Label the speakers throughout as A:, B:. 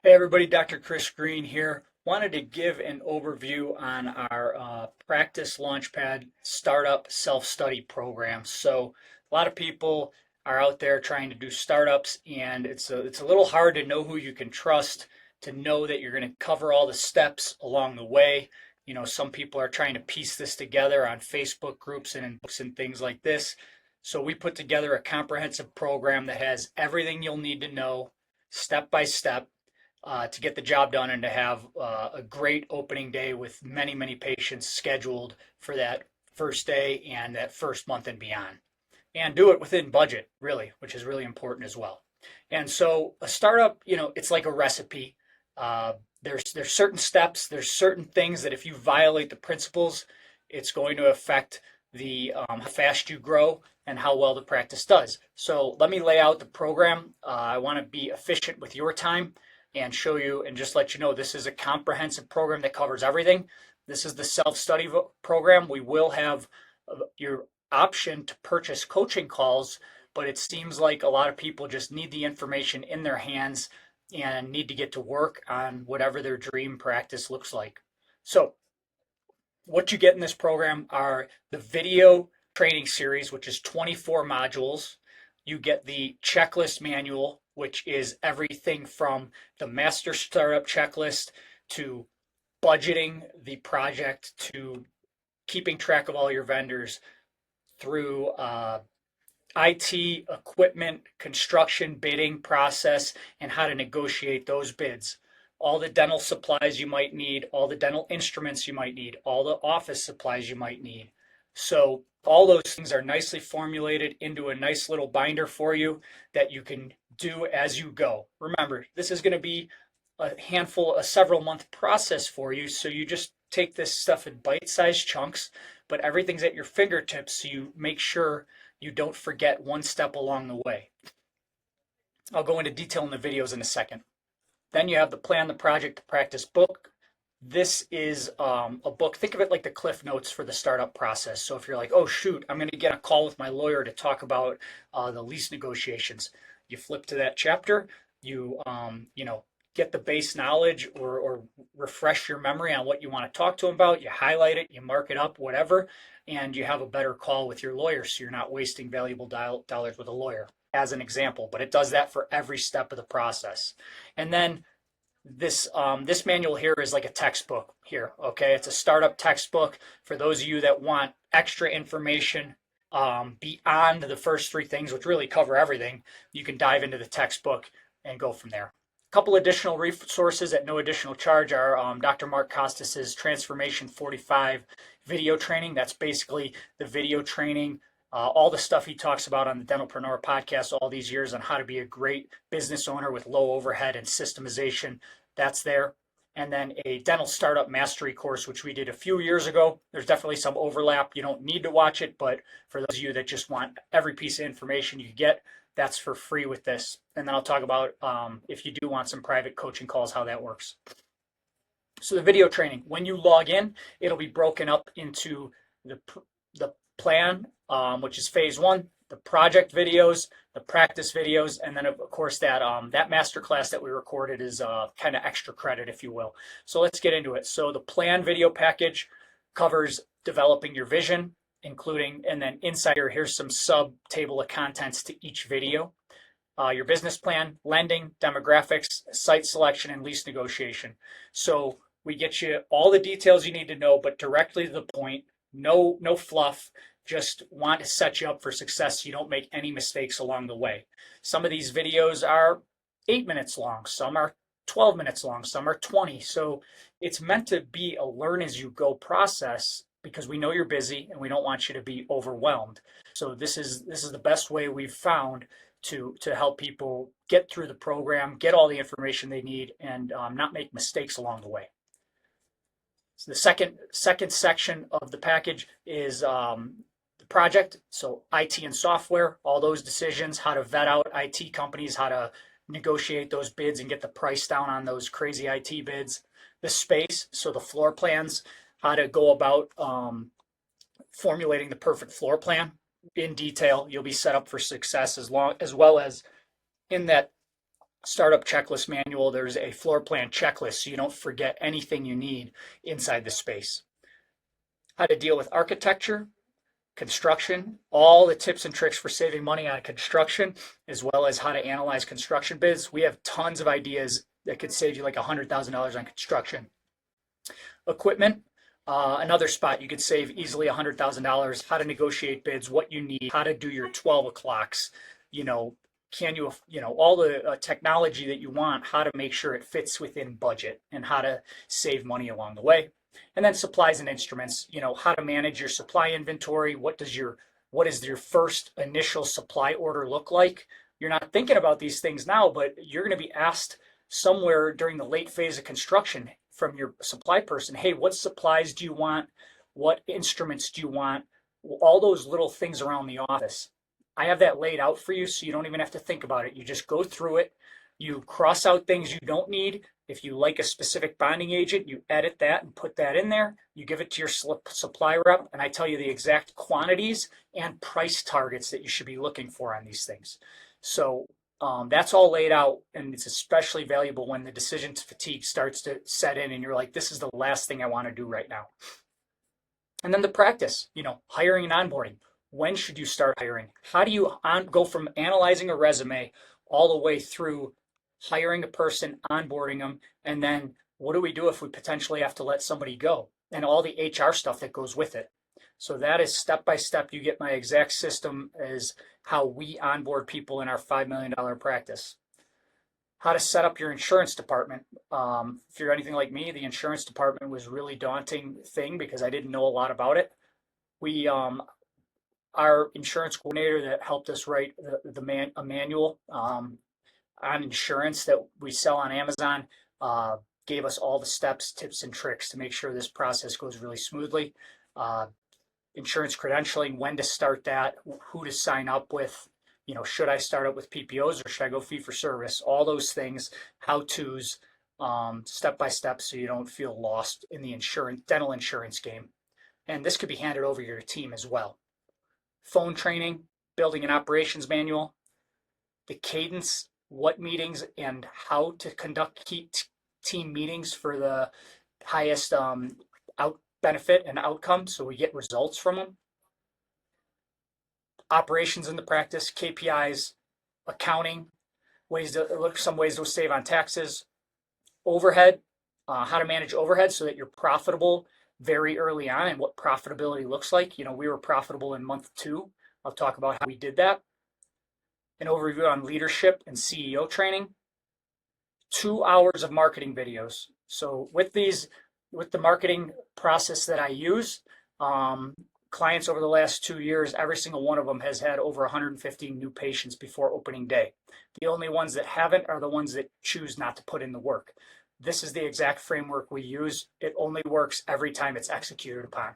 A: Hey everybody, Dr. Chris Green here. Wanted to give an overview on our practice Launchpad startup self-study program. So a lot of people are out there trying to do startups, and it's a little hard to know who you can trust, to know that you're going to cover all the steps along the way. You know, some people are trying to piece this together on Facebook groups and in books and things like this. So we put together a comprehensive program that has everything you'll need to know step by step to get the job done and to have a great opening day with many, many patients scheduled for that first day and that first month and beyond. And do it within budget, really, which is really important as well. And so a startup, you know, it's like a recipe. There's certain steps, there's certain things that if you violate the principles, it's going to affect the how fast you grow and how well the practice does. So let me lay out the program. I want to be efficient with your time and show you and just let you know this is a comprehensive program that covers everything. This is the self-study program. We will have your option to purchase coaching calls, but it seems like a lot of people just need the information in their hands and need to get to work on whatever their dream practice looks like. So, what you get in this program are the video training series, which is 24 modules. You get the checklist manual, which is everything from the master startup checklist to budgeting the project to keeping track of all your vendors through IT, equipment, construction, bidding process, and how to negotiate those bids. All the dental supplies you might need, all the dental instruments you might need, all the office supplies you might need. So all those things are nicely formulated into a nice little binder for you that you can do as you go. Remember, this is going to be a several month process for you. So you just take this stuff in bite-sized chunks, but everything's at your fingertips. So you make sure you don't forget one step along the way. I'll go into detail in the videos in a second. Then you have the plan, the project, the practice book. This is a book. Think of it like the Cliff Notes for the startup process. So if you're like, oh shoot, I'm going to get a call with my lawyer to talk about the lease negotiations, you flip to that chapter. You get the base knowledge or refresh your memory on what you want to talk to them about. You highlight it, you mark it up, whatever, and you have a better call with your lawyer, so you're not wasting valuable dollars with a lawyer, as an example. But it does that for every step of the process. And then this manual here is like a textbook here. Okay, it's a startup textbook for those of you that want extra information beyond the first three things, which really cover everything. You can dive into the textbook and go from there. A couple additional resources at no additional charge are Dr. Mark Costas's Transformation 45 video training. That's basically the video training, all the stuff he talks about on the Dentalpreneur podcast all these years on how to be a great business owner with low overhead and systemization. That's there. And then a dental startup mastery course, which we did a few years ago. There's definitely some overlap. You don't need to watch it, but for those of you that just want every piece of information you get, that's for free with this. And then I'll talk about if you do want some private coaching calls, how that works. So the video training, when you log in, it'll be broken up into the plan, which is phase one, the project videos, the practice videos, and then of course that master class that we recorded is kind of extra credit, if you will. So let's get into it. So the plan video package covers developing your vision, including, and then inside here, here's some sub table of contents to each video. Your business plan, lending, demographics, site selection, and lease negotiation. So we get you all the details you need to know, but directly to the point. No fluff. Just want to set you up for success so you don't make any mistakes along the way. Some of these videos are 8 minutes long. Some are 12 minutes long. Some are 20. So it's meant to be a learn as you go process because we know you're busy and we don't want you to be overwhelmed. So this is the best way we've found to help people get through the program, get all the information they need, and not make mistakes along the way. So the second section of the package is the project. So IT and software, all those decisions, how to vet out IT companies, how to negotiate those bids and get the price down on those crazy IT bids. The space, so the floor plans, how to go about formulating the perfect floor plan in detail. You'll be set up for success as well as in that Startup checklist manual, there's a floor plan checklist so you don't forget anything you need inside the space. How to deal with architecture, construction, all the tips and tricks for saving money on construction, as well as how to analyze construction bids. We have tons of ideas that could save you like $100,000 on construction. Equipment, another spot you could save easily $100,000. How to negotiate bids, what you need, how to do your 12 o'clocks, you know, can you, all the technology that you want, how to make sure it fits within budget and how to save money along the way. And then supplies and instruments, how to manage your supply inventory. What is your first initial supply order look like? You're not thinking about these things now, but you're going to be asked somewhere during the late phase of construction from your supply person, hey, what supplies do you want? What instruments do you want? All those little things around the office. I have that laid out for you so you don't even have to think about it. You just go through it. You cross out things you don't need. If you like a specific bonding agent, you edit that and put that in there. You give it to your supply rep, and I tell you the exact quantities and price targets that you should be looking for on these things. So that's all laid out, and it's especially valuable when the decision fatigue starts to set in and you're like, this is the last thing I want to do right now. And then the practice, hiring and onboarding. When should you start hiring? How do you go from analyzing a resume all the way through hiring a person, onboarding them, and then what do we do if we potentially have to let somebody go and all the HR stuff that goes with it? So that is step by step. You get my exact system as how we onboard people in our $5 million practice. How to set up your insurance department. If you're anything like me, the insurance department was a really daunting thing because I didn't know a lot about it. We our insurance coordinator that helped us write a manual on insurance that we sell on Amazon gave us all the steps, tips, and tricks to make sure this process goes really smoothly. Insurance credentialing, when to start that, who to sign up with, should I start up with PPOs or should I go fee for service? All those things, how-tos, step by step so you don't feel lost in the dental insurance game. And this could be handed over to your team as well. Phone training, building an operations manual, the cadence, what meetings and how to conduct key team meetings for the highest benefit and outcome so we get results from them. Operations in the practice, KPIs, accounting, some ways to save on taxes, overhead, how to manage overhead so that you're profitable very early on and what profitability looks like. We were profitable in month 2. I'll talk about how we did that. An overview on leadership and CEO training. 2 hours of marketing videos. So with the marketing process that I use, clients over the last 2 years, every single one of them has had over 150 new patients before opening day. The only ones that haven't are the ones that choose not to put in the work. This is the exact framework we use. It only works every time it's executed upon.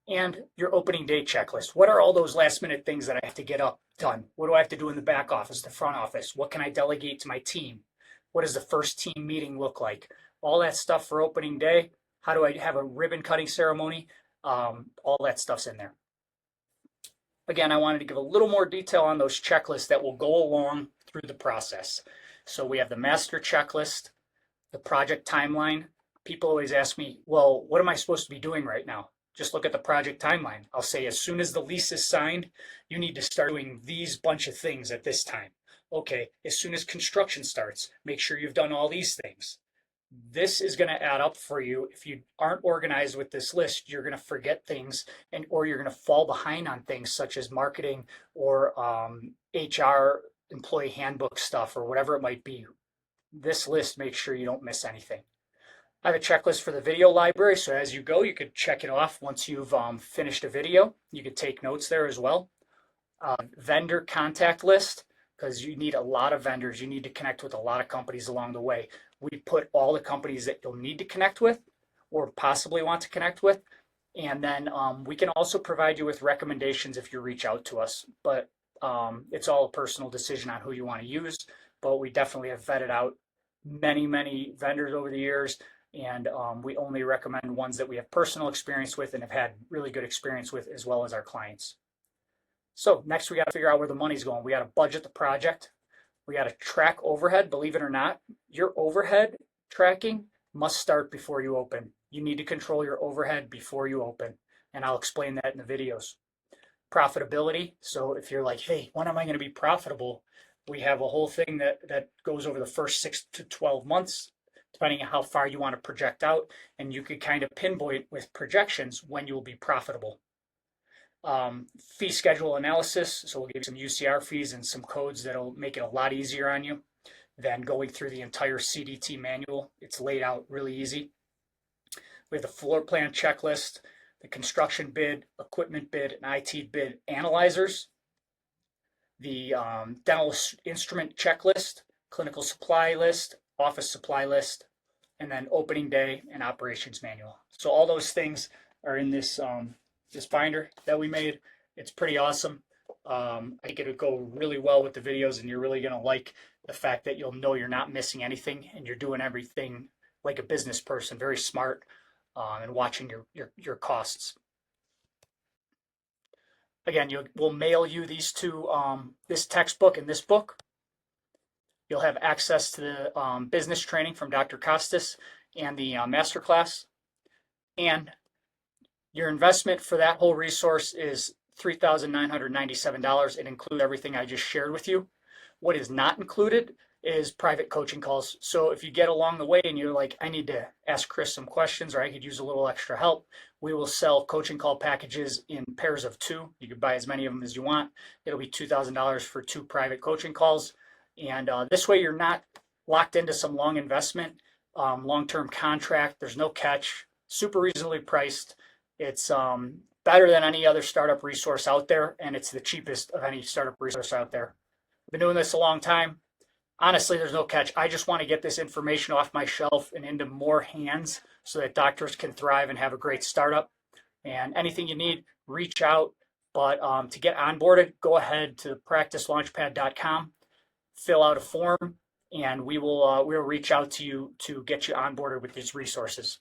A: And your opening day checklist. What are all those last minute things that I have to get done? What do I have to do in the back office, the front office? What can I delegate to my team? What does the first team meeting look like? All that stuff for opening day. How do I have a ribbon cutting ceremony? All that stuff's in there. Again, I wanted to give a little more detail on those checklists that will go along through the process. So we have the master checklist, the project timeline. People always ask me, well, what am I supposed to be doing right now? Just look at the project timeline. I'll say as soon as the lease is signed, you need to start doing these bunch of things at this time. Okay, as soon as construction starts, make sure you've done all these things. This is going to add up for you. If you aren't organized with this list, you're going to forget things or you're going to fall behind on things such as marketing or HR, employee handbook stuff, or whatever it might be. This list makes sure you don't miss anything. I have a checklist for the video library, so as you go, you could check it off once you've finished a video. You could take notes there as well. Vendor contact list, because you need a lot of vendors. You need to connect with a lot of companies along the way. We put all the companies that you'll need to connect with or possibly want to connect with. And then we can also provide you with recommendations if you reach out to us. But it's all a personal decision on who you want to use. But we definitely have vetted out many, many vendors over the years. And we only recommend ones that we have personal experience with and have had really good experience with, as well as our clients. So next we got to figure out where the money's going. We got to budget the project. We got to track overhead. Believe it or not, your overhead tracking must start before you open. You need to control your overhead before you open. And I'll explain that in the videos. Profitability. So if you're like, hey, when am I going to be profitable? We have a whole thing that goes over the first 6 to 12 months, depending on how far you want to project out. And you could kind of pinpoint with projections when you will be profitable. Fee schedule analysis. So we'll give you some UCR fees and some codes that'll make it a lot easier on you than going through the entire CDT manual. It's laid out really easy. We have the floor plan checklist, the construction bid, equipment bid, and IT bid analyzers, the dental instrument checklist, clinical supply list, office supply list, and then opening day and operations manual. So all those things are in this this binder that we made. It's pretty awesome. I think it'll go really well with the videos, and you're really going to like the fact that you'll know you're not missing anything and you're doing everything like a business person, very smart, and watching your costs. Again, we'll mail you these two, this textbook and this book. You'll have access to the business training from Dr. Costas and the masterclass. And your investment for that whole resource is $3,997. It includes everything I just shared with you. What is not included is private coaching calls. So if you get along the way and you're like, I need to ask Chris some questions, or I could use a little extra help, we will sell coaching call packages in pairs of 2. You can buy as many of them as you want. It'll be $2,000 for 2 private coaching calls. And this way you're not locked into some long investment, long-term contract. There's no catch, super reasonably priced. It's better than any other startup resource out there, and it's the cheapest of any startup resource out there. I've been doing this a long time. Honestly, there's no catch. I just want to get this information off my shelf and into more hands so that doctors can thrive and have a great startup. And anything you need, reach out. But to get onboarded, go ahead to practicelaunchpad.com, fill out a form, and we'll reach out to you to get you onboarded with these resources.